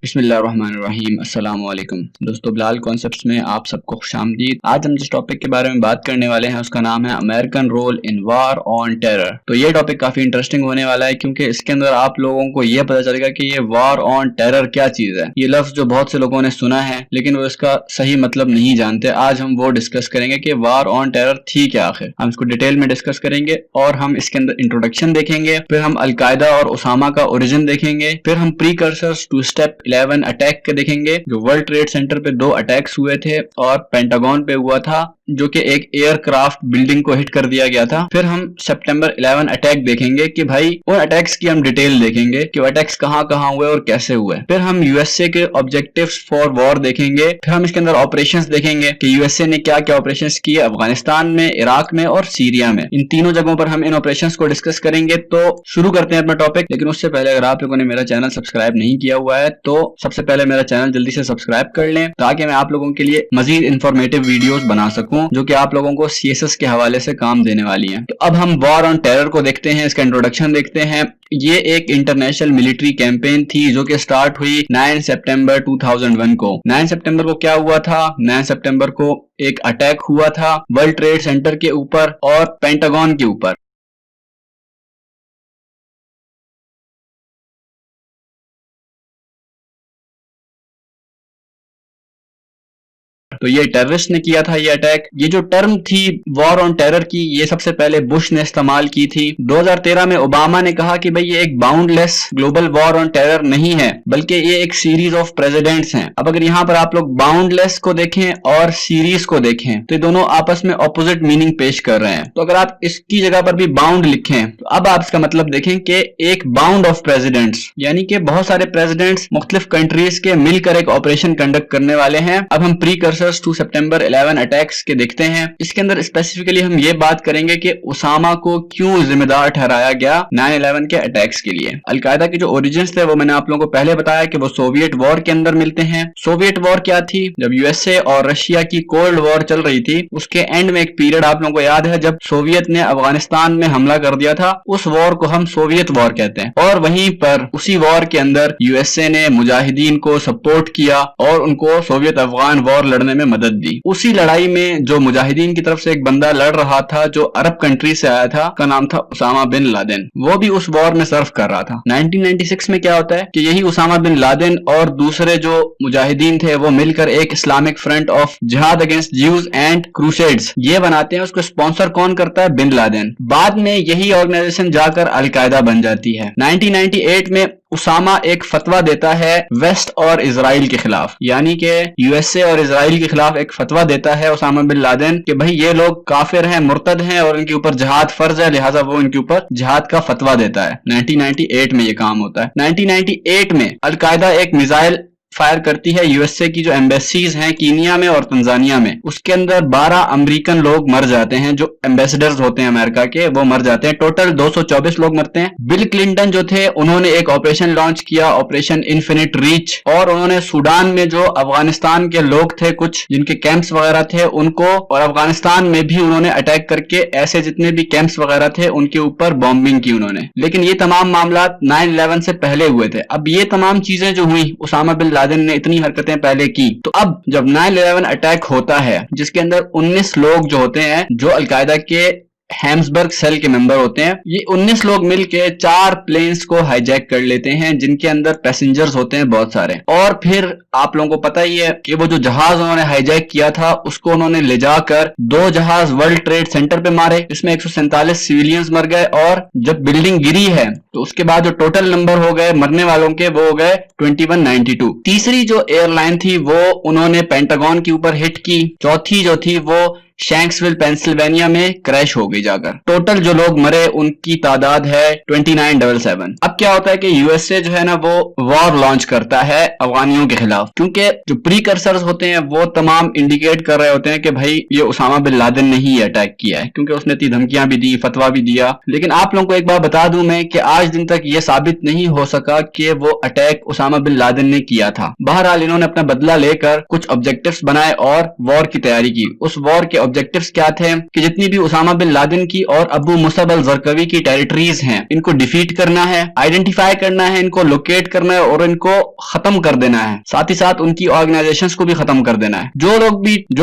बिस्मिल्लाहिर्रहमानिर्रहीम। अस्सलाम वालेकुम दोस्तों, बिलाल कॉन्सेप्ट्स में आप सबको खुशामदीद। आज हम जिस टॉपिक के बारे में बात करने वाले हैं उसका नाम है American role in war on terror. तो ये टॉपिक काफी इंटरेस्टिंग होने वाला है क्योंकि इसके अंदर आप लोगों को यह पता चलेगा कि ये वार ऑन टेरर क्या चीज है। ये लफ्ज जो बहुत से लोगों ने सुना है लेकिन वो इसका सही मतलब नहीं जानते। आज हम वो डिस्कस करेंगे कि वार ऑन टेरर थी क्या आखिर। हम इसको डिटेल में डिस्कस करेंगे और हम इसके अंदर इंट्रोडक्शन देखेंगे, फिर हम अलकायदा और उसामा का ओरिजिन देखेंगे, फिर हम प्रीकर्सर्स टू स्टेप 11 अटैक के देखेंगे जो वर्ल्ड ट्रेड सेंटर पे 2 अटैक्स हुए थे और पेंटागन पे हुआ था जो कि एक एयरक्राफ्ट बिल्डिंग को हिट कर दिया गया था। फिर हम सितंबर 11 अटैक देखेंगे कि भाई उन अटैक्स की हम डिटेल देखेंगे कि वो अटैक्स कहां कहां हुए और कैसे हुए। फिर हम यूएसए के ऑब्जेक्टिव्स फॉर वॉर देखेंगे। फिर हम इसके अंदर ऑपरेशंस देखेंगे कि यूएसए ने क्या क्या ऑपरेशंस किए अफगानिस्तान में, इराक में और सीरिया में। इन तीनों जगहों पर हम इन ऑपरेशंस को डिस्कस करेंगे। तो शुरू करते हैं अपना टॉपिक। लेकिन उससे पहले अगर आप लोगों ने मेरा चैनल सब्सक्राइब नहीं किया हुआ है तो सबसे पहले मेरा चैनल जल्दी से सब्सक्राइब कर लें ताकि मैं आप लोगों के लिए मजीद इंफॉर्मेटिव वीडियोस बना सकूं जो कि आप लोगों को सीएसएस के हवाले से काम देने वाली हैं। तो अब हम वॉर ऑन टेरर को देखते हैं, इसका इंट्रोडक्शन देखते हैं। ये एक इंटरनेशनल मिलिट्री कैंपेन थी जो कि स्टार्ट हुई 9 सितंबर 2001 को। 9 सितंबर को क्या हुआ था? 9 सितंबर को एक अटैक हुआ था वर्ल्ड ट्रेड सेंटर के ऊपर और पेंटागन के ऊपर। तो ये टेररिस्ट ने किया था ये अटैक। ये जो टर्म थी वॉर ऑन टेरर की, ये सबसे पहले बुश ने इस्तेमाल की थी। 2013 में ओबामा ने कहा कि भाई ये एक boundless global war on terror नहीं है बल्कि ये एक सीरीज ऑफ प्रेसिडेंट्स हैं। अब अगर यहाँ पर आप लोग बाउंडलेस को देखें और सीरीज को देखें तो ये दोनों आपस में ऑपोजिट मीनिंग पेश कर रहे हैं। तो अगर आप इसकी जगह पर भी बाउंड लिखें तो अब आप इसका मतलब देखें कि एक बाउंड ऑफ प्रेसिडेंट्स यानी कि बहुत सारे प्रेसिडेंट्स मुख्तलिफ कंट्रीज के मिलकर एक ऑपरेशन कंडक्ट करने वाले हैं। अब हम प्रीकर्सर टू सितंबर 11 अटैक्स के देखते हैं। इसके अंदर स्पेसिफिकली हम ये बात करेंगे कि उसामा को क्यों जिम्मेदार ठहराया गया 9/11 के अटैक्स के लिए। अलकायदा के जो ओरिजिन्स थे वो मैंने आप लोगों को पहले बताया कि वो सोवियत वॉर के अंदर मिलते हैं। सोवियत वॉर क्या थी? जब यूएसए और रशिया की कोल्ड वॉर चल रही थी उसके एंड में एक पीरियड आप लोगों को याद है जब सोवियत ने अफगानिस्तान में हमला कर दिया था। उस वॉर को हम सोवियत वॉर कहते हैं। और वहीं पर उसी वॉर के अंदर यूएसए ने मुजाहिदीन को सपोर्ट किया और उनको सोवियत अफगान वॉर लड़ने में मदद दी। उसी लड़ाई में जो मुजाहिदीन की तरफ से एक बंदा लड़ रहा था जो अरब कंट्री से आया था, का नाम था उसामा बिन लादेन, वो भी उस वॉर में सर्व कर रहा था। 1996 में क्या होता है कि यही उसामा बिन लादेन और दूसरे जो मुजाहिदीन थे वो मिलकर एक Islamic front of jihad against Jews and crusades ये बनाते हैं। उसको स्पॉन्सर कौन करता है? Bin Laden. बाद में यही ऑर्गेनाइजेशन जाकर अलकायदा बन जाती है। 1998 में उसामा एक फतवा देता है वेस्ट और इजराइल के खिलाफ, यानी कि यूएसए और इजराइल के खिलाफ एक फतवा देता है उसामा बिन लादेन कि भाई ये लोग काफिर हैं, मुर्तद हैं और इनके ऊपर जिहाद फर्ज है, लिहाजा वो इनके ऊपर जिहाद का फतवा देता है। 1998 में ये काम होता है। 1998 में अलकायदा एक मिसाइल फायर करती है यूएसए की जो एम्बेसीज हैं कीनिया में और तंजानिया में। उसके अंदर 12 अमेरिकन लोग मर जाते हैं, जो एम्बेसडर्स होते हैं अमेरिका के, वो मर जाते हैं। टोटल 224 लोग मरते हैं। बिल क्लिंटन जो थे उन्होंने एक ऑपरेशन लॉन्च किया, ऑपरेशन इन्फिनिट रीच, और उन्होंने सूडान में जो अफगानिस्तान के लोग थे कुछ जिनके कैंप्स वगैरह थे उनको, और अफगानिस्तान में भी उन्होंने अटैक करके ऐसे जितने भी कैंप्स वगैरह थे उनके ऊपर बॉम्बिंग की उन्होंने। लेकिन ये तमाम मामला 9/11 से पहले हुए थे। अब ये तमाम चीजें जो हुई उसामा बिन लादेन ने इतनी हरकतें पहले की, तो अब जब 9/11 अटैक होता है जिसके अंदर 19 लोग जो होते हैं जो अलकायदा के हैम्सबर्ग सेल के मेंबर होते हैं, ये 19 लोग मिलके 4 प्लेन्स को हाईजैक कर लेते हैं जिनके अंदर पैसेंजर्स होते हैं बहुत सारे। और फिर आप लोगों को पता ही है कि वो जो जहाज उन्होंने हाईजैक किया था उसको उन्होंने ले जाकर 2 जहाज वर्ल्ड ट्रेड सेंटर पे मारे। इसमें 147 सिविलियंस मर गए और जब बिल्डिंग गिरी है तो उसके बाद जो टोटल नंबर हो गए मरने वालों के वो हो गए 2192। तीसरी जो एयरलाइन थी वो उन्होंने पेंटागन के ऊपर हिट की। चौथी जो थी वो शैंक्सविल पेंसिल्वेनिया में क्रैश हो गई जाकर। टोटल जो लोग मरे उनकी तादाद है 2977। अब क्या होता है कि यूएसए जो है ना वो वॉर लॉन्च करता है अफगानियों के खिलाफ, क्योंकि जो प्रीकर्सर्स होते हैं वो तमाम इंडिकेट कर रहे होते हैं कि भाई ये उसामा बिन लादेन ने ही अटैक किया है, क्योंकि उसने इतनी धमकियां भी दी, फतवा भी दिया। लेकिन आप लोगों को एक बात बता दूं मैं कि आज दिन तक ये साबित नहीं हो सका कि वो अटैक उसामा बिन लादेन ने किया था। बहरहाल इन्होंने अपना बदला लेकर कुछ ऑब्जेक्टिव्स बनाए और वॉर की तैयारी की। उस वॉर के ऑब्जेक्टिव्स क्या थे कि जितनी भी उसामा बिन लादेन की और अबू मुसअब अल जरकवी की टेरिटरीज हैं, इनको डिफीट करना है, आइडेंटिफाई करना है, इनको लोकेट करना है और इनको खत्म कर देना है। साथ ही साथ उनकी ऑर्गेनाइजेशंस को भी खत्म कर देना है। जो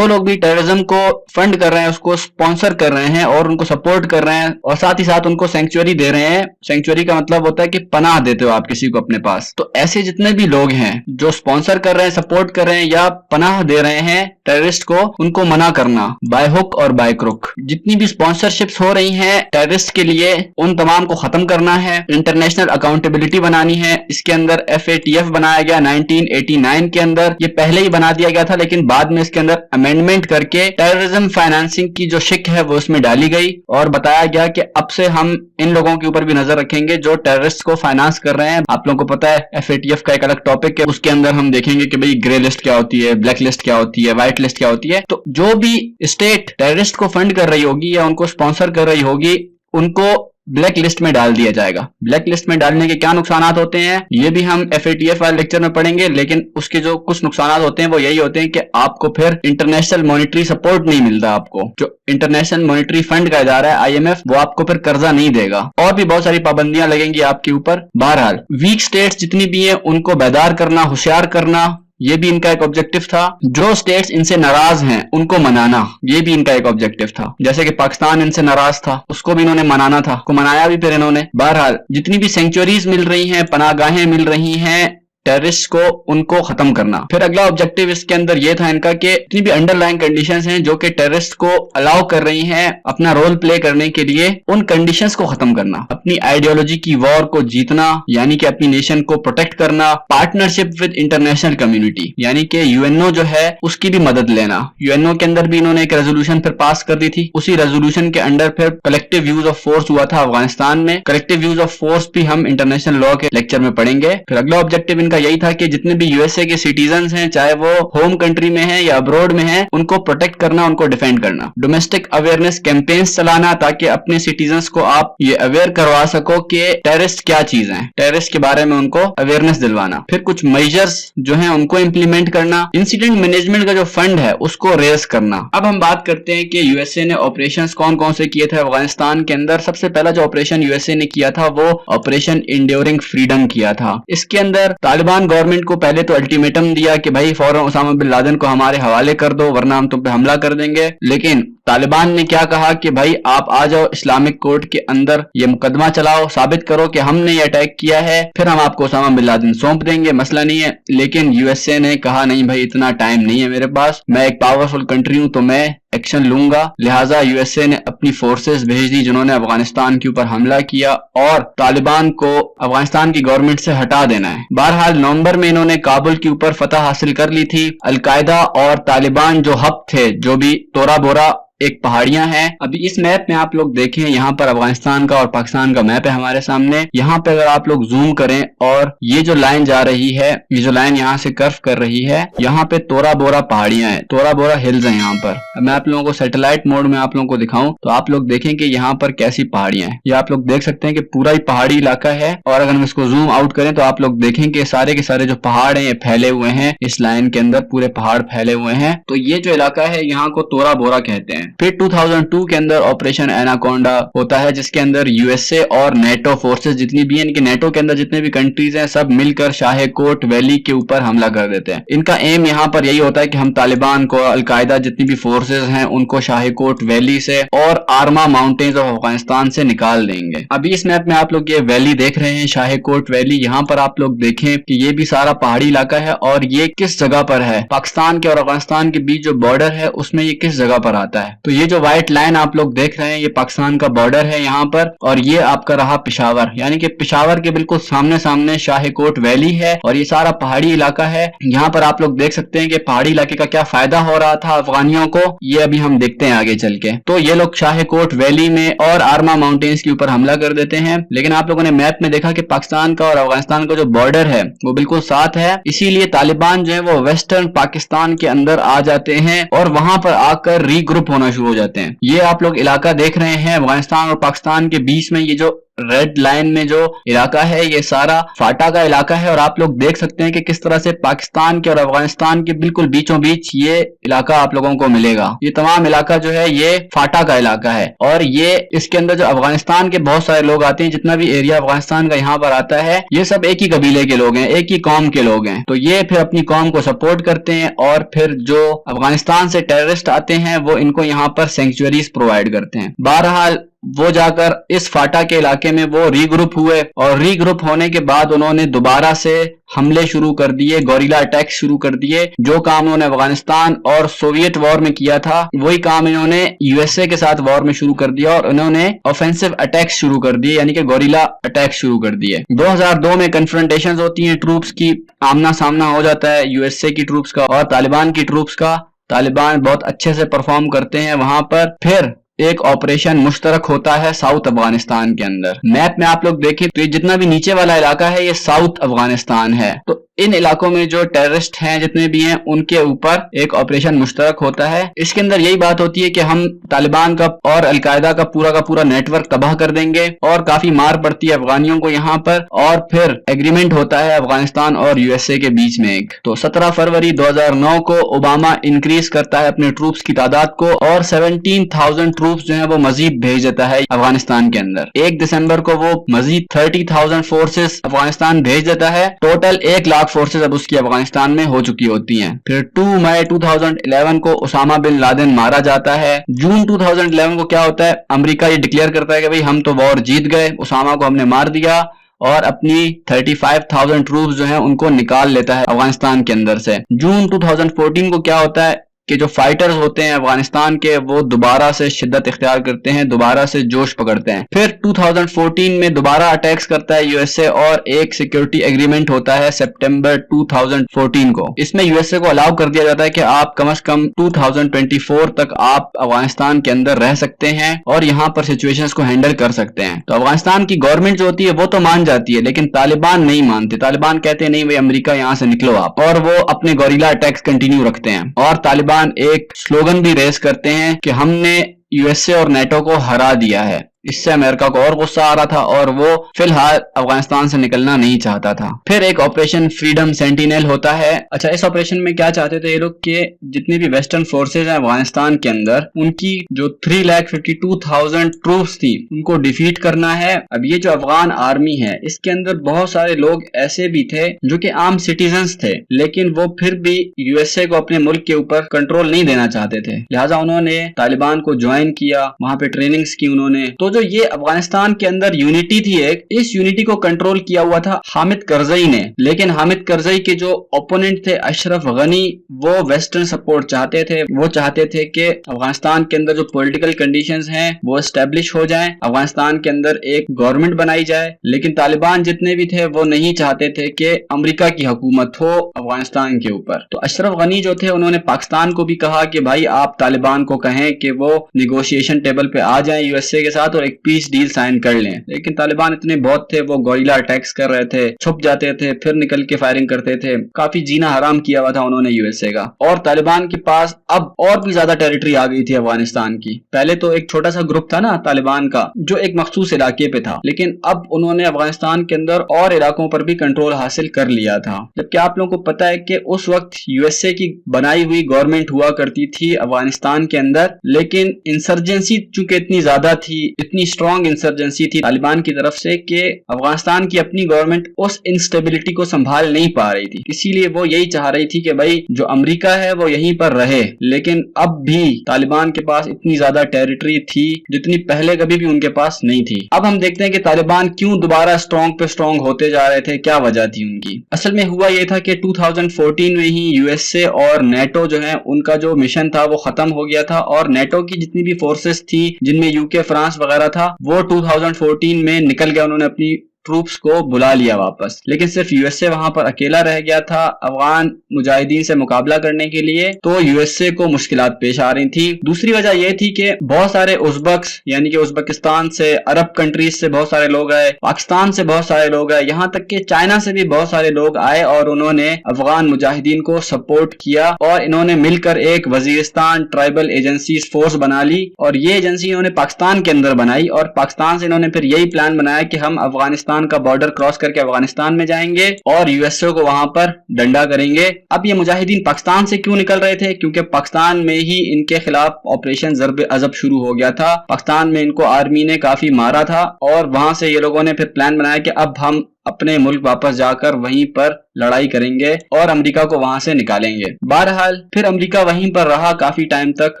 लोग भी टेररिज्म को फंड कर रहे हैं, उसको स्पॉन्सर कर रहे हैं और उनको सपोर्ट कर रहे हैं और साथ ही साथ उनको सेंचुरी दे रहे हैं। सेंचुरी का मतलब होता है कि पनाह देते हो आप किसी को अपने पास। तो ऐसे जितने भी लोग हैं जो स्पॉन्सर कर रहे हैं, सपोर्ट कर रहे हैं या पनाह दे रहे हैं टेररिस्ट को, उनको मना करना बाय हुक और बाय क्रुक। जितनी भी स्पॉन्सरशिप्स हो रही हैं टेररिस्ट के लिए, उन तमाम को खत्म करना है। इंटरनेशनल अकाउंटेबिलिटी बनानी है। इसके अंदर FATF बनाया गया 1989 के अंदर। ये पहले ही बना दिया गया था लेकिन बाद में इसके अंदर अमेंडमेंट करके टेररिज्म फाइनेंसिंग की जो शिक है वो उसमें डाली गई और बताया गया कि अब से हम इन लोगों के ऊपर भी नजर रखेंगे जो टेररिस्ट को फाइनेंस कर रहे हैं। आप लोगों को पता है FATF का एक अलग टॉपिक है, उसके अंदर हम देखेंगे कि भाई ग्रे लिस्ट क्या होती है, ब्लैक लिस्ट क्या होती है, व्हाइट लिस्ट क्या होती है। तो जो भी स्टेट टेररिस्ट को फंड कर रही होगी या उनको स्पॉन्सर कर रही होगी, उनको ब्लैक लिस्ट में डाल दिया जाएगा। ब्लैक लिस्ट में डालने के क्या नुकसान होते हैं ये भी हम FATF वाले लेक्चर में पढ़ेंगे, लेकिन उसके जो कुछ नुकसान होते हैं वो यही होते हैं कि आपको फिर इंटरनेशनल मॉनेटरी सपोर्ट नहीं मिलता। आपको जो इंटरनेशनल मॉनेटरी फंड का इदारा है IMF, वो आपको फिर कर्जा नहीं देगा और भी बहुत सारी पाबंदियां लगेंगी आपके ऊपर। बहरहाल वीक स्टेट्स जितनी भी है उनको बेदार करना, होशियार करना, ये भी इनका एक ऑब्जेक्टिव था। जो स्टेट्स इनसे नाराज हैं उनको मनाना, ये भी इनका एक ऑब्जेक्टिव था। जैसे कि पाकिस्तान इनसे नाराज था, उसको भी इन्होंने मनाना था, को मनाया भी फिर इन्होंने। बहरहाल जितनी भी सेंचुरीज मिल रही हैं, पनाहगाहें मिल रही हैं टेररिस्ट को, उनको खत्म करना। फिर अगला ऑब्जेक्टिव इसके अंदर यह था इनका कि जितनी भी अंडरलाइन कंडीशंस हैं जो कि टेररिस्ट को अलाउ कर रही हैं अपना रोल प्ले करने के लिए, उन कंडीशंस को खत्म करना। अपनी आइडियोलॉजी की वॉर को जीतना, यानी कि अपनी नेशन को प्रोटेक्ट करना। पार्टनरशिप विद इंटरनेशनल कम्युनिटी, यानी कि UNO जो है उसकी भी मदद लेना। UNO के अंदर भी इन्होंने एक रेजोल्यूशन फिर पास कर दी थी। उसी रेजोल्यूशन के अंडर फिर कलेक्टिव यूज ऑफ फोर्स हुआ था अफगानिस्तान में। कलेक्टिव यूज ऑफ फोर्स भी हम इंटरनेशनल लॉ के लेक्चर में पढ़ेंगे। फिर अगला ऑब्जेक्टिव का यही था कि जितने भी USA के सिटीजन्स हैं, चाहे वो होम कंट्री में हैं या अब्रॉड में हैं, उनको प्रोटेक्ट करना, उनको डिफेंड करना। डोमेस्टिक अवेयरनेस कैंपेन्स चलाना ताकि अपने सिटीजन्स को आप ये अवेयर करवा सको कि टेररिस्ट क्या चीज है, टेररिस्ट के बारे में उनको अवेयरनेस दिलवाना। फिर कुछ मेजर्स जो हैं उनको इंप्लीमेंट करना। इंसिडेंट मैनेजमेंट का जो फंड है उसको रेज करना। अब हम बात करते हैं कि USA ने ऑपरेशन कौन कौन से किए थे अफगानिस्तान के अंदर। सबसे पहला जो ऑपरेशन USA ने किया था वो ऑपरेशन इंड्योरिंग फ्रीडम किया था। इसके अंदर तालिबान गवर्नमेंट को पहले तो अल्टीमेटम दिया कि भाई फौरन उसामा बिन लादेन को हमारे हवाले कर दो वरना हम तुम पे हमला कर देंगे। लेकिन तालिबान ने क्या कहा कि भाई आप आ जाओ इस्लामिक कोर्ट के अंदर, ये मुकदमा चलाओ, साबित करो कि हमने ये अटैक किया है, फिर हम आपको उसामा बिन लादेन सौंप देंगे, मसला नहीं है। लेकिन USA ने कहा नहीं भाई इतना टाइम नहीं है मेरे पास, मैं एक पावरफुल कंट्री हूं तो मैं एक्शन लूंगा। लिहाजा USA ने अपनी फोर्सेस भेज दी जिन्होंने अफगानिस्तान के ऊपर हमला किया और तालिबान को अफगानिस्तान की गवर्नमेंट से हटा देना है। बहरहाल नवंबर में इन्होंने काबुल के ऊपर फतह हासिल कर ली थी। अलकायदा और तालिबान जो हब थे, जो भी तोरा बोरा एक पहाड़ियां हैं। अभी इस मैप में आप लोग देखें, यहाँ पर अफगानिस्तान का और पाकिस्तान का मैप है हमारे सामने। यहाँ पे अगर आप लोग जूम करें और ये जो लाइन जा रही है, ये जो लाइन यहाँ से कर्व कर रही है, यहाँ पे तोरा बोरा पहाड़ियां हैं, तोरा बोरा हिल्स हैं यहाँ पर। अब मैं आप लोगों को सैटेलाइट मोड में आप लोगों को दिखाऊं तो आप लोग देखें कि यहाँ पर कैसी पहाड़ियां हैं। ये आप लोग देख सकते हैं कि पूरा ही पहाड़ी इलाका है। और अगर हम इसको जूम आउट करें तो आप लोग देखें कि सारे के सारे जो पहाड़ हैं ये फैले हुए हैं, इस लाइन के अंदर पूरे पहाड़ फैले हुए हैं। तो ये जो इलाका है यहाँ को तोरा बोरा कहते हैं। फिर 2002 के अंदर ऑपरेशन एनाकोंडा होता है जिसके अंदर USA और NATO फोर्सेस जितनी भी हैं, इनके NATO के अंदर जितने भी कंट्रीज हैं, सब मिलकर शाहकोट वैली के ऊपर हमला कर देते हैं। इनका एम यहाँ पर यही होता है कि हम तालिबान को, अलकायदा जितनी भी फोर्सेस हैं उनको शाहकोट वैली से और आर्मा माउंटेन्स ऑफ अफगानिस्तान से निकाल देंगे। अभी इस मैप में आप लोग ये वैली देख रहे हैं, शाहकोट वैली। यहाँ पर आप लोग देखें कि ये भी सारा पहाड़ी इलाका है और ये किस जगह पर है, पाकिस्तान के और अफगानिस्तान के बीच जो बॉर्डर है उसमें ये किस जगह पर आता है। तो ये जो व्हाइट लाइन आप लोग देख रहे हैं ये पाकिस्तान का बॉर्डर है यहाँ पर, और ये आपका रहा पेशावर, यानी कि पेशावर के बिल्कुल सामने सामने शाहकोट वैली है और ये सारा पहाड़ी इलाका है। यहाँ पर आप लोग देख सकते हैं कि पहाड़ी इलाके का क्या फायदा हो रहा था अफगानियों को, ये अभी हम देखते हैं आगे चल के। तो ये लोग शाहकोट वैली में और आर्मा माउंटेन्स के ऊपर हमला कर देते हैं। लेकिन आप लोगों ने मैप में देखा कि पाकिस्तान का और अफगानिस्तान का जो बॉर्डर है वो बिल्कुल साथ है, इसीलिए तालिबान जो है वो वेस्टर्न पाकिस्तान के अंदर आ जाते हैं और वहां पर आकर रीग्रुप होना शुरू हो जाते हैं। ये आप लोग इलाका देख रहे हैं अफगानिस्तान और पाकिस्तान के बीच में, ये जो रेड लाइन में जो इलाका है ये सारा फाटा का इलाका है, और आप लोग देख सकते हैं कि किस तरह से पाकिस्तान के और अफगानिस्तान के बिल्कुल बीचों बीच ये इलाका आप लोगों को मिलेगा। ये तमाम इलाका जो है ये फाटा का इलाका है, और ये इसके अंदर जो अफगानिस्तान के बहुत सारे लोग आते हैं, जितना भी एरिया अफगानिस्तान का यहाँ पर आता है, ये सब एक ही कबीले के लोग हैं, एक ही कौम के लोग हैं। तो ये फिर अपनी कौम को सपोर्ट करते हैं, और फिर जो अफगानिस्तान से टेररिस्ट आते हैं वो इनको यहाँ पर सेंचुरीज प्रोवाइड करते हैं। बहरहाल वो जाकर इस फाटा के इलाके में वो रीग्रुप हुए, और रीग्रुप होने के बाद उन्होंने दोबारा से हमले शुरू कर दिए, गोरिल्ला अटैक शुरू कर दिए। जो काम उन्होंने अफगानिस्तान और सोवियत वॉर में किया था वही काम इन्होंने यूएसए के साथ वॉर में शुरू कर दिया, और इन्होंने ऑफेंसिव अटैक शुरू कर दिए, यानी कि गोरिल्ला अटैक शुरू कर दिए। 2002 में कन्फ्रंटेशंस होती हैं, ट्रूप्स की आमना सामना हो जाता है यूएसए की ट्रूप्स का और तालिबान की ट्रूप्स का। तालिबान बहुत अच्छे से परफॉर्म करते हैं वहां पर। फिर एक ऑपरेशन मुश्तरक होता है साउथ अफगानिस्तान के अंदर। मैप में आप लोग देखें तो ये जितना भी नीचे वाला इलाका है ये साउथ अफगानिस्तान है। तो इन इलाकों में जो टेररिस्ट हैं जितने भी हैं उनके ऊपर एक ऑपरेशन मुश्तरक होता है। इसके अंदर यही बात होती है कि हम तालिबान का और अलकायदा का पूरा नेटवर्क तबाह कर देंगे, और काफी मार पड़ती है अफगानियों को यहाँ पर। और फिर एग्रीमेंट होता है अफगानिस्तान और यूएसए के बीच में एक। तो 17 फरवरी 2009 को ओबामा इंक्रीज करता है अपने ट्रूप्स की तादाद को, और 17,000 ट्रूप्स जो है वो मजीद भेज देता है अफगानिस्तान के अंदर। 1 दिसंबर को वो मजीद 30,000 फोर्सेस अफगानिस्तान भेज देता है। टोटल 1 लाख फोर्सेस अब उसकी अफगानिस्तान में हो चुकी होती हैं। फिर 2 मई 2011 को उसामा बिन लादेन मारा जाता है। जून 2011 को क्या होता है, अमेरिका ये डिक्लेयर करता है कि भाई हम तो वॉर जीत गए, उसामा को हमने मार दिया, और अपनी 35,000 ट्रूप्स जो हैं उनको निकाल लेता है अफगानिस्तान के अंदर से। जून 2014 को क्या होता है कि जो फाइटर्स होते हैं अफगानिस्तान के वो दोबारा से शिद्दत इख्तियार करते हैं, दोबारा से जोश पकड़ते हैं। फिर 2014 में दोबारा अटैक्स करता है यूएसए, और एक सिक्योरिटी एग्रीमेंट होता है सितंबर 2014 को। इसमें यूएसए को अलाउ कर दिया जाता है कि आप कम से कम 2024 तक आप अफगानिस्तान के अंदर रह सकते हैं और यहाँ पर सिचुएशंस को हैंडल कर सकते हैं। तो अफगानिस्तान की गवर्नमेंट जो होती है वो तो मान जाती है, लेकिन तालिबान नहीं मानते। तालिबान कहते हैं नहीं भाई अमेरिका यहाँ से निकलो आप, और वो अपने गोरिल्ला अटैक्स कंटिन्यू रखते हैं। और तालिबान एक स्लोगन भी रेस करते हैं कि हमने यूएसए और नेटो को हरा दिया है। इससे अमेरिका को और गुस्सा आ रहा था, और वो फिलहाल अफगानिस्तान से निकलना नहीं चाहता था। फिर एक ऑपरेशन फ्रीडम सेंटिनल होता है। अच्छा, इस ऑपरेशन में क्या चाहते थे ये लोग कि जितनी भी वेस्टर्न फोर्सेज हैं अफगानिस्तान के अंदर, उनकी जो 3,52,000 ट्रूप्स थी उनको डिफीट करना है। अब ये जो अफगान आर्मी है इसके अंदर बहुत सारे लोग ऐसे भी थे जो कि आम सिटीजन्स थे, लेकिन वो फिर भी यूएसए को अपने मुल्क के ऊपर कंट्रोल नहीं देना चाहते थे। लिहाजा उन्होंने तालिबान को ज्वाइन किया, वहां पे ट्रेनिंग्स की उन्होंने। तो जो ये अफगानिस्तान के अंदर यूनिटी थी एक, इस यूनिटी को कंट्रोल किया हुआ था हामिद करजई ने। लेकिन हामिद करजई के जो ओपोनेंट थे अशरफ गनी, वो वेस्टर्न सपोर्ट चाहते थे। वो चाहते थे कि अफगानिस्तान के अंदर जो पॉलिटिकल कंडीशंस हैं वो एस्टेब्लिश हो जाएं, अफगानिस्तान के अंदर एक गवर्नमेंट बनाई जाए। लेकिन तालिबान जितने भी थे वो नहीं चाहते थे कि अमेरिका की हुकूमत हो अफगानिस्तान के ऊपर। तो अशरफ गनी जो थे उन्होंने पाकिस्तान को भी कहा कि भाई आप तालिबान को कहें कि वो निगोशिएशन टेबल पे आ जाएं यूएसए के साथ और एक पीस डील साइन कर लें। लेकिन तालिबान इतने बहुत थे, वो गोरिल्ला अटैक्स कर रहे थे, छुप जाते थे, फिर निकल के फायरिंग करते थे। काफी जीना हराम किया हुआ था उन्होंने यूएसए का। और तालिबान के पास अब और भी ज्यादा टेरिटरी आ गई थी अफगानिस्तान की। पहले तो एक छोटा सा ग्रुप था ना तालिबान का जो एक मखसूस इलाके पे था, लेकिन अब उन्होंने अफगानिस्तान के अंदर और इलाकों पर भी कंट्रोल हासिल कर लिया था। जबकि आप लोगों को पता है कि उस वक्त यूएसए की बनाई हुई गवर्नमेंट हुआ करती थी अफगानिस्तान के अंदर, लेकिन इंसर्जेंसी चूंकि इतनी ज्यादा थी, इतनी स्ट्रॉन्ग इंसर्जेंसी थी तालिबान की तरफ से कि अफगानिस्तान की अपनी गवर्नमेंट उस इंस्टेबिलिटी को संभाल नहीं पा रही थी। इसीलिए वो यही चाह रही थी कि भाई जो अमेरिका है वो यहीं पर रहे। लेकिन अब भी तालिबान के पास इतनी ज्यादा टेरिटरी थी जितनी पहले कभी भी उनके पास नहीं थी। अब हम देखते हैं कि तालिबान क्यों दोबारा स्ट्रॉन्ग पे स्ट्रॉन्ग होते जा रहे थे, क्या वजह थी उनकी। असल में हुआ ये था कि 2014 में ही यूएसए और नेटो जो है उनका जो मिशन था वो खत्म हो गया था, और नेटो की जितनी भी फोर्सेस थी जिनमें यूके, फ्रांस वगैरह था, वो 2014 में निकल गया। उन्होंने अपनी ट्रूप्स को बुला लिया वापस, लेकिन सिर्फ यूएसए वहां पर अकेला रह गया था अफगान मुजाहिदीन से मुकाबला करने के लिए। तो यूएसए को मुश्किलात पेश आ रही थी। दूसरी वजह यह थी कि बहुत सारे उज़्बक्स यानी कि उज़्बेकिस्तान से, अरब कंट्रीज से बहुत सारे लोग आए, पाकिस्तान से बहुत सारे लोग आए, यहाँ तक कि चाइना से भी बहुत सारे लोग आए और उन्होंने अफगान मुजाहिदीन को सपोर्ट किया और इन्होंने मिलकर एक वजीरिस्तान ट्राइबल एजेंसी फोर्स बना ली। और ये एजेंसी इन्होंने पाकिस्तान के अंदर बनाई और पाकिस्तान से इन्होंने फिर यही प्लान बनाया कि हम अफगानिस्तान का बॉर्डर क्रॉस करके अफगानिस्तान में जाएंगे और यूएसए को वहां पर डंडा करेंगे। अब ये मुजाहिदीन पाकिस्तान से क्यों निकल रहे थे? क्योंकि पाकिस्तान में ही इनके खिलाफ ऑपरेशन ज़र्ब अज़ब शुरू हो गया था। पाकिस्तान में इनको आर्मी ने काफी मारा था और वहां से ये लोगों ने फिर प्लान बनाया कि अब हम अपने मुल्क वापस जाकर वहीं पर लड़ाई करेंगे और अमेरिका को वहां से निकालेंगे। बहरहाल फिर अमेरिका वहीं पर रहा काफी टाइम तक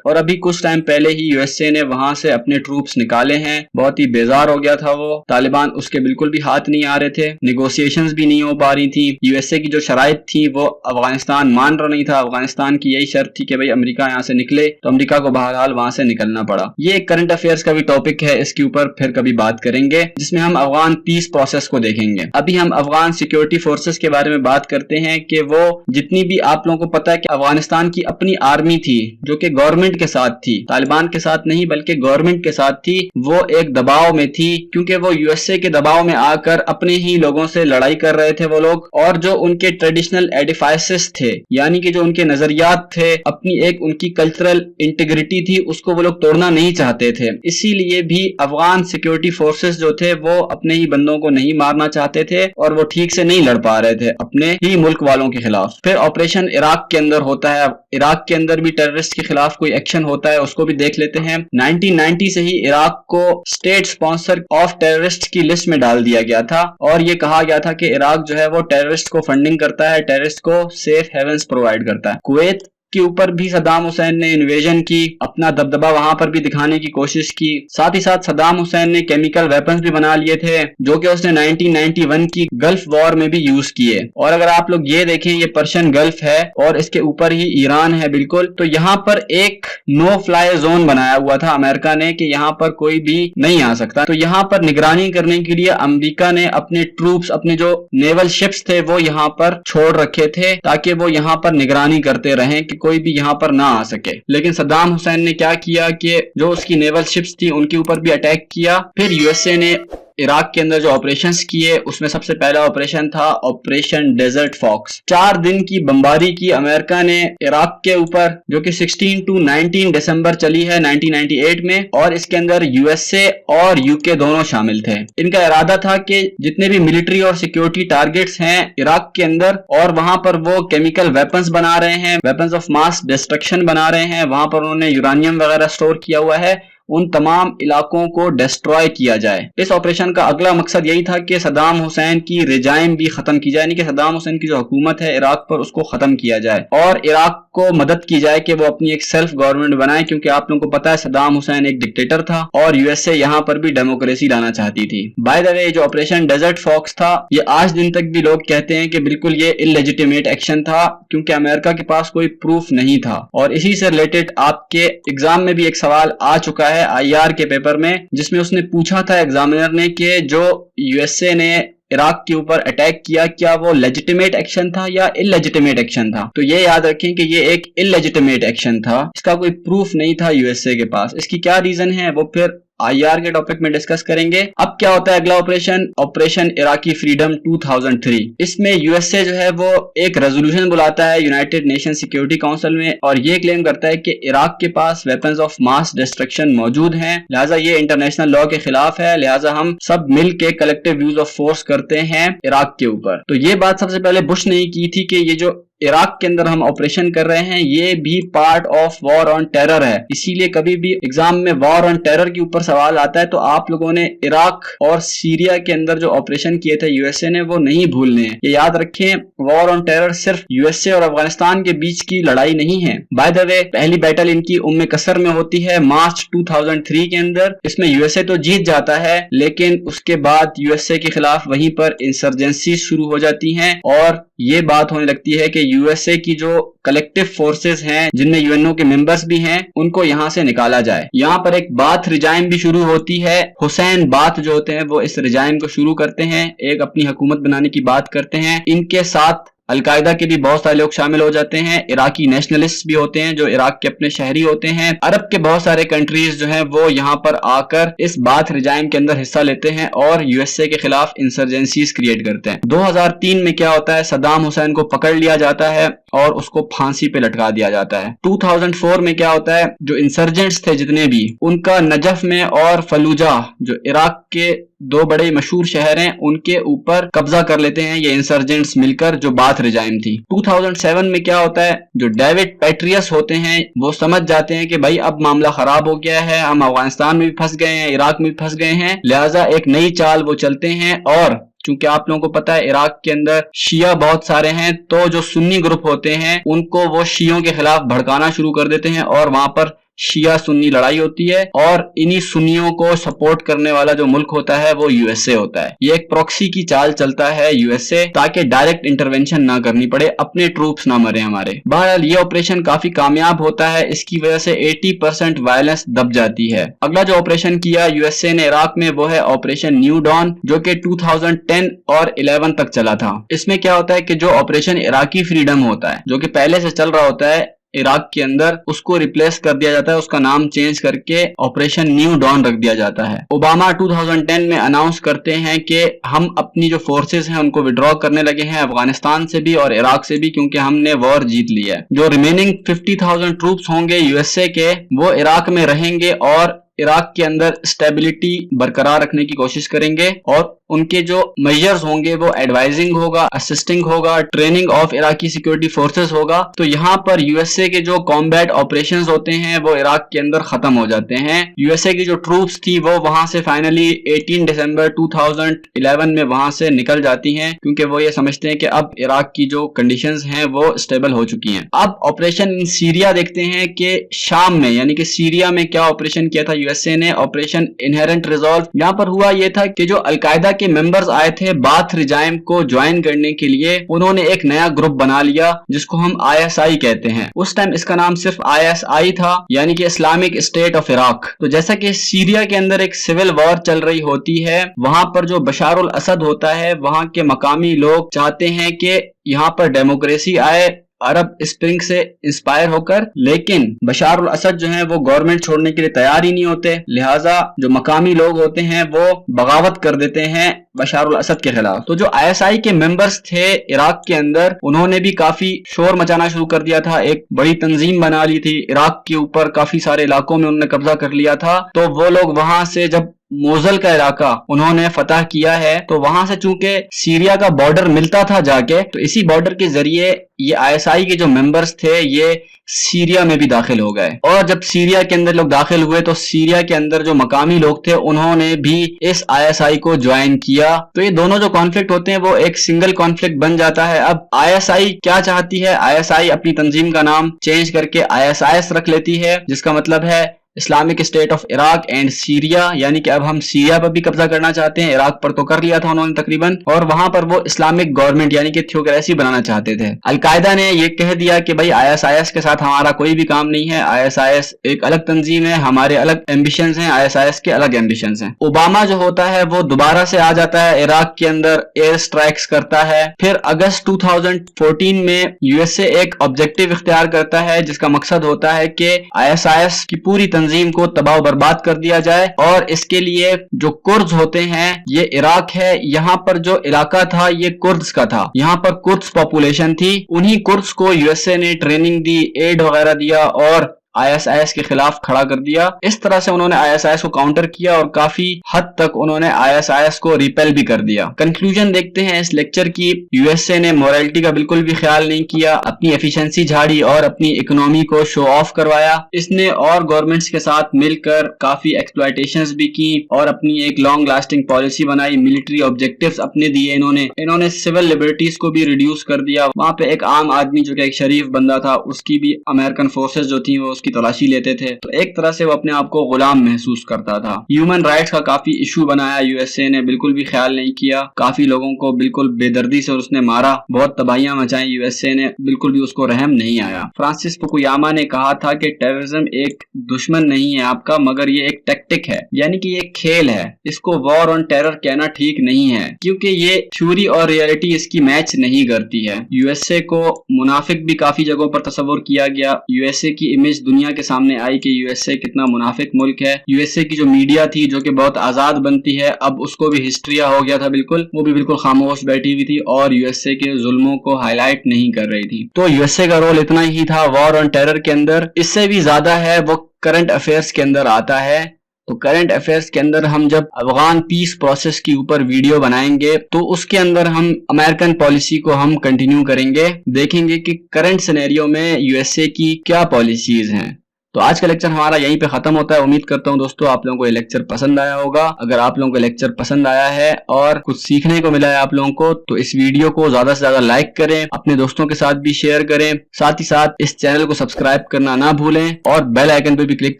और अभी कुछ टाइम पहले ही यूएसए ने वहां से अपने ट्रूप्स निकाले हैं। बहुत ही बेजार हो गया था वो, तालिबान उसके बिल्कुल भी हाथ नहीं आ रहे थे, निगोशिएशंस भी नहीं हो पा रही थी। यूएसए की जो शराइत थी वो अफगानिस्तान मान रहा नहीं था। अफगानिस्तान की यही शर्त थी कि भाई अमेरिका यहाँ से निकले, तो अमेरिका को बहरहाल वहां से निकलना पड़ा। ये एक करंट अफेयर्स का भी टॉपिक है, इसके ऊपर फिर कभी बात करेंगे जिसमें हम अफगान पीस प्रोसेस को देखेंगे। अभी हम अफगान सिक्योरिटी फोर्सेस के बारे में बात करते हैं कि वो जितनी भी, आप लोगों को पता है कि अफगानिस्तान की अपनी आर्मी थी जो कि गवर्नमेंट के साथ थी, तालिबान के साथ नहीं बल्कि गवर्नमेंट के साथ थी। वो एक दबाव में थी क्योंकि वो यूएसए के दबाव में आकर अपने ही लोगों से लड़ाई कर रहे थे वो लोग, और जो उनके ट्रेडिशनल एडिफाइसेस थे यानी कि जो उनके नजरियात थे, अपनी एक उनकी कल्चरल इंटीग्रिटी थी, उसको वो लोग तोड़ना नहीं चाहते थे। इसीलिए भी अफगान सिक्योरिटी फोर्सेस जो थे वो अपने ही बंदों को नहीं मारना चाहते थे और वो ठीक से नहीं लड़ पा रहे थे अपने ही मुल्क वालों के खिलाफ। फिर ऑपरेशन इराक के अंदर होता है। इराक के अंदर भी टेररिस्ट के खिलाफ कोई एक्शन होता है, उसको भी देख लेते हैं। 1990 से ही इराक को स्टेट स्पॉन्सर ऑफ टेररिस्ट की लिस्ट में डाल दिया गया था और ये कहा गया था कि इराक जो है वो टेररिस्ट को फंडिंग करता है, टेररिस्ट को सेफ हेवंस प्रोवाइड करता है। कुवैत के ऊपर भी सद्दाम हुसैन ने इन्वेजन की, अपना दबदबा वहां पर भी दिखाने की कोशिश की। साथ ही साथ सद्दाम हुसैन ने केमिकल वेपन्स भी बना लिए थे जो कि उसने 1991 की गल्फ वॉर में भी यूज किए। और अगर आप लोग ये देखें, ये पर्शियन गल्फ है और इसके ऊपर ही ईरान है बिल्कुल, तो यहाँ पर एक नो फ्लाई जोन बनाया हुआ था अमेरिका ने कि यहाँ पर कोई भी नहीं आ सकता। तो यहाँ पर निगरानी करने के लिए अमेरिका ने अपने ट्रूप्स, अपने जो नेवल शिप्स थे वो यहाँ पर छोड़ रखे थे ताकि वो यहाँ पर निगरानी करते रहें कि कोई भी यहां पर ना आ सके। लेकिन सद्दाम हुसैन ने क्या किया कि जो उसकी नेवल शिप्स थी उनके ऊपर भी अटैक किया। फिर यूएसए ने इराक के अंदर जो ऑपरेशंस किए उसमें सबसे पहला ऑपरेशन था ऑपरेशन डेजर्ट फॉक्स। 4 दिन की बमबारी की अमेरिका ने इराक के ऊपर, जो कि 16 to 19 दिसंबर चली है 1998 में, और इसके अंदर यूएसए और यूके दोनों शामिल थे। इनका इरादा था कि जितने भी मिलिट्री और सिक्योरिटी टारगेट्स हैं इराक के अंदर और वहां पर वो केमिकल वेपन्स बना रहे हैं, वेपन्स ऑफ मास डिस्ट्रक्शन बना रहे हैं, वहां पर उन्होंने यूरानियम वगैरह स्टोर किया हुआ है, उन तमाम इलाकों को डिस्ट्रॉय किया जाए। इस ऑपरेशन का अगला मकसद यही था कि सद्दाम हुसैन की रिजाइम भी खत्म की जाए, यानी कि सद्दाम हुसैन की जो हुकूमत है इराक पर उसको खत्म किया जाए और इराक को मदद की जाए कि वो अपनी एक सेल्फ गवर्नमेंट बनाए, क्योंकि आप लोगों को पता है सद्दाम हुसैन एक डिक्टेटर था और यूएसए यहाँ पर भी डेमोक्रेसी लाना चाहती थी। बाय द वे, जो ऑपरेशन डेजर्ट फॉक्स था ये आज दिन तक भी लोग कहते हैं कि बिल्कुल ये इलेजिटिमेट एक्शन था क्योंकि अमेरिका के पास कोई प्रूफ नहीं था। और इसी से रिलेटेड आपके एग्जाम में भी एक सवाल आ चुका है आईआर के पेपर में, जिसमें उसने पूछा था एग्जामिनर ने कि जो यूएसए ने इराक के ऊपर अटैक किया क्या वो लेजिटिमेट एक्शन था या इलेजिटिमेट एक्शन था। तो ये याद रखें कि ये एक इलेजिटिमेट एक्शन था, इसका कोई प्रूफ नहीं था यूएसए के पास। इसकी क्या रीजन है वो फिर आईआर के टॉपिक में डिस्कस करेंगे। अब क्या होता है अगला ऑपरेशन, ऑपरेशन इराकी फ्रीडम 2003। इसमें यूएसए जो है वो एक रेजोल्यूशन बुलाता है यूनाइटेड नेशन सिक्योरिटी काउंसिल में और ये क्लेम करता है कि इराक के पास वेपन्स ऑफ मास डिस्ट्रक्शन मौजूद हैं, लिहाजा ये इंटरनेशनल लॉ के खिलाफ है, लिहाजा हम सब मिल के कलेक्टिव यूज ऑफ फोर्स करते हैं इराक के ऊपर। तो ये बात सबसे पहले बुश ने की थी कि ये जो इराक के अंदर हम ऑपरेशन कर रहे हैं ये भी part of war on terror है। इसीलिए कभी भी एग्जाम में वॉर ऑन टेरर के ऊपर सवाल आता है तो आप लोगों ने इराक और सीरिया के अंदर जो ऑपरेशन किए थे यूएसए ने वो नहीं भूलने हैं। ये याद रखें, वॉर ऑन टेरर सिर्फ यूएसए और अफगानिस्तान के बीच की लड़ाई नहीं है। बाय द वे, पहली बैटल इनकी उम्मे कसर में होती है मार्च 2003 के अंदर। इसमें यूएसए तो जीत जाता है लेकिन उसके बाद यूएसए के खिलाफ वहीं पर इंसर्जेंसी शुरू हो जाती है और ये बात होने लगती है कि यूएसए की जो कलेक्टिव फोर्सेस हैं जिनमें यूएनओ के मेंबर्स भी हैं उनको यहाँ से निकाला जाए। यहाँ पर एक बाथ रिजाइम भी शुरू होती है। हुसैन बाथ जो होते हैं वो इस रिजाइम को शुरू करते हैं, एक अपनी हुकूमत बनाने की बात करते हैं। इनके साथ अलकायदा के भी बहुत सारे लोग शामिल हो जाते हैं, इराकी नेशनलिस्ट भी होते हैं जो इराक के अपने शहरी होते हैं। अरब के बहुत सारे कंट्रीज जो हैं वो यहाँ पर आकर इस बाथ रिजाइम के अंदर हिस्सा लेते हैं और यूएसए के खिलाफ इंसर्जेंसीज क्रिएट करते हैं। 2003 में क्या होता है, सद्दाम हुसैन को पकड़ लिया जाता है और उसको फांसी पे लटका दिया जाता है। 2004 में क्या होता है, जो इंसर्जेंट्स थे जितने भी, उनका नजफ में और फलूजा जो इराक के दो बड़े मशहूर शहर हैं उनके ऊपर कब्जा कर लेते हैं ये इंसर्जेंट्स मिलकर, जो बाथ रिजाइम थी। 2007 में क्या होता है, जो डेविड पेट्रियस होते हैं वो समझ जाते हैं कि भाई अब मामला खराब हो गया है, हम अफगानिस्तान में भी फंस गए हैं, इराक में भी फंस गए हैं, लिहाजा एक नई चाल वो चलते हैं। और चूंकि आप लोगों को पता है इराक के अंदर शिया बहुत सारे हैं, तो जो सुन्नी ग्रुप होते हैं उनको वो शियों के खिलाफ भड़काना शुरू कर देते हैं और वहां पर शिया सुन्नी लड़ाई होती है। और इन्हीं सुन्नियों को सपोर्ट करने वाला जो मुल्क होता है वो यूएसए होता है। ये एक प्रॉक्सी की चाल चलता है यूएसए, ताकि डायरेक्ट इंटरवेंशन ना करनी पड़े, अपने ट्रूप्स ना मरे हमारे। बहरहाल ये ऑपरेशन काफी कामयाब होता है, इसकी वजह से 80% वायलेंस दब जाती है। अगला जो ऑपरेशन किया यूएसए ने इराक में वो है ऑपरेशन न्यू डॉन, जो कि 2010 और 11 तक चला था। इसमें क्या होता है कि जो ऑपरेशन इराकी फ्रीडम होता है जो कि पहले से चल रहा होता है इराक के अंदर, उसको रिप्लेस कर दिया जाता है, उसका नाम चेंज करके ऑपरेशन न्यू डॉन रख दिया जाता है। ओबामा 2010 में अनाउंस करते हैं कि हम अपनी जो फोर्सेस हैं उनको विड्रॉ करने लगे हैं अफगानिस्तान से भी और इराक से भी, क्योंकि हमने वॉर जीत लिया है। जो रिमेनिंग 50,000 ट्रूप्स होंगे यूएसए के वो इराक में रहेंगे और इराक के अंदर स्टेबिलिटी बरकरार रखने की कोशिश करेंगे और उनके जो मेजर्स होंगे वो एडवाइजिंग होगा, असिस्टिंग होगा, training of Iraqi security forces होगा। तो यहाँ पर यूएसए के जो कॉम्बैट ऑपरेशंस होते हैं वो इराक के अंदर खत्म हो जाते हैं। यूएसए की जो ट्रूप्स थी वो वहां से फाइनली 18 दिसंबर 2011 में वहां से निकल जाती हैं, क्योंकि वो ये समझते हैं कि अब इराक की जो कंडीशंस हैं वो स्टेबल हो चुकी हैं। अब ऑपरेशन इन सीरिया देखते हैं कि शाम में यानी कि सीरिया में क्या ऑपरेशन किया था यूएसए ने, ऑपरेशन इनहेरेंट रिजॉल्व। यहाँ पर हुआ ये था कि जो अलकायदा के मेंबर्स आए थे बाथ रिजाइम को ज्वाइन करने के लिए, उन्होंने एक नया ग्रुप बना लिया जिसको हम आईएसआई कहते हैं। उस टाइम इसका नाम सिर्फ आईएसआई था, यानी कि इस्लामिक स्टेट ऑफ इराक। तो जैसा कि सीरिया के अंदर एक सिविल वॉर चल रही होती है, वहां पर जो बशार उल असद होता है, वहां के मकामी लोग चाहते हैं कि यहाँ पर डेमोक्रेसी आए अरब स्प्रिंग से इंस्पायर होकर, लेकिन बशार उल असद जो है वो गवर्नमेंट छोड़ने के लिए तैयार ही नहीं होते। लिहाजा जो मकामी लोग होते हैं वो बगावत कर देते हैं बशार उल असद के खिलाफ। तो जो आईएसआई के मेंबर्स थे इराक के अंदर, उन्होंने भी काफी शोर मचाना शुरू कर दिया था, एक बड़ी तंजीम बना ली थी इराक के ऊपर, काफी सारे इलाकों में उन्होंने कब्जा कर लिया था। तो वो लोग वहां से जब मोजल का इलाका उन्होंने फतह किया है, तो वहां से चूंकि सीरिया का बॉर्डर मिलता था जाके, तो इसी बॉर्डर के जरिए ये आईएसआई के जो मेंबर्स थे ये सीरिया में भी दाखिल हो गए। और जब सीरिया के अंदर लोग दाखिल हुए तो सीरिया के अंदर जो मकामी लोग थे उन्होंने भी इस आईएसआई को ज्वाइन किया। तो ये दोनों जो कॉन्फ्लिक्ट होते हैं वो एक सिंगल कॉन्फ्लिक्ट बन जाता है। अब आईएसआई क्या चाहती है, आईएसआई अपनी तंजीम का नाम चेंज करके आईएसआईएस रख लेती है, जिसका मतलब है Islamic state of Iraq and Syria, यानी कि अब हम सीरिया पर भी कब्जा करना चाहते हैं, इराक पर तो कर लिया था उन्होंने तकरीबन, और वहां पर वो इस्लामिक गवर्नमेंट यानी कि थियोक्रेसी बनाना चाहते थे। अलकायदा ने ये कह दिया कि भाई आईएसआईएस के साथ हमारा कोई भी काम नहीं है, आईएसआईएस एक अलग तंजीम है, हमारे अलग एम्बिशंस हैं, आईएसआईएस के अलग एम्बिशंस हैं। ओबामा जो होता है वो दोबारा से आ जाता है इराक के अंदर, एयर स्ट्राइक्स करता है। फिर अगस्त 2014 में यूएसए एक ऑब्जेक्टिव इख्तियार करता है जिसका मकसद होता है कि आईएसआईएस की पूरी तंजीम को तबाह बर्बाद कर दिया जाए। और इसके लिए जो कुर्द होते हैं, ये इराक है, यहाँ पर जो इलाका था ये कुर्द्स का था, यहाँ पर कुर्द्स पॉपुलेशन थी, उन्हीं कुर्द्स को यूएसए ने ट्रेनिंग दी, एड वगैरह दिया और आईएसआईएस के खिलाफ खड़ा कर दिया। इस तरह से उन्होंने आईएसआईएस को काउंटर किया और काफी हद तक उन्होंने आईएसआईएस को रिपेल भी कर दिया। कंक्लूजन देखते हैं इस लेक्चर की। यूएसए ने मोरालिटी का बिल्कुल भी ख्याल नहीं किया, अपनी एफिशिएंसी झाड़ी और अपनी इकोनॉमी को शो ऑफ करवाया। इसने और गवर्नमेंट्स के साथ मिलकर काफी एक्सप्लॉयटेशंस भी की और अपनी एक लॉन्ग लास्टिंग पॉलिसी बनाई, मिलिट्री ऑब्जेक्टिव्स अपने दिए इन्होंने सिविल लिबर्टीज को भी रिड्यूस कर दिया। वहां पे एक आम आदमी जो कि एक शरीफ बंदा था, उसकी भी अमेरिकन फोर्सेस जो थी वो उसकी तलाशी लेते थे। तो एक तरह से वो अपने आप को गुलाम महसूस करता था। ह्यूमन राइट्स का काफी इशू बनाया यूएसए ने, बिल्कुल भी ख्याल नहीं किया। काफी लोगों को बिल्कुल बेदर्दी से उसने मारा, बहुत तबाहियां मचाई यूएसए ने, बिल्कुल भी उसको रहम नहीं आया। फ्रांसिस फुकुयामा ने कहा था कि टेररिज्म एक दुश्मन नहीं है आपका, मगर ये एक टैक्टिक है, यानी कि ये खेल है। इसको वॉर ऑन टेरर कहना ठीक नहीं है, क्योंकि ये थ्योरी और रियलिटी इसकी मैच नहीं करती है। यूएसए को मुनाफिक भी काफी जगहों पर तस्वर किया गया। यूएसए की इमेज दुनिया के सामने आई कि यूएसए कितना मुनाफिक मुल्क है। यूएसए की जो मीडिया थी जो कि बहुत आजाद बनती है, अब उसको भी हिस्ट्रिया हो गया था, बिल्कुल वो भी बिल्कुल खामोश बैठी हुई थी और यूएसए के जुल्मों को हाईलाइट नहीं कर रही थी। तो यूएसए का रोल इतना ही था वॉर ऑन टेरर के अंदर, इससे भी ज्यादा है वो करंट अफेयर्स के अंदर आता है। तो करंट अफेयर्स के अंदर हम जब अफगान पीस प्रोसेस के ऊपर वीडियो बनाएंगे तो उसके अंदर हम अमेरिकन पॉलिसी को हम कंटिन्यू करेंगे, देखेंगे कि करंट सिनेरियो में यूएसए की क्या पॉलिसीज हैं। तो आज का लेक्चर हमारा यहीं पे खत्म होता है। उम्मीद करता हूं दोस्तों आप लोगों को ये लेक्चर पसंद आया होगा। अगर आप लोगों को लेक्चर पसंद आया है और कुछ सीखने को मिला है आप लोगों को, तो इस वीडियो को ज्यादा से ज्यादा लाइक करें, अपने दोस्तों के साथ भी शेयर करें, साथ ही साथ इस चैनल को सब्सक्राइब करना ना भूलें और बेल आइकन पे भी क्लिक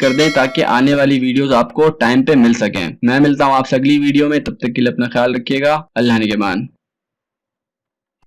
कर दें ताकि आने वाली वीडियोस आपको टाइम पे मिल सकें। मैं मिलता हूं आपसे अगली वीडियो में, तब तक के लिए अपना ख्याल रखिएगा। अल्लाह निगहबान।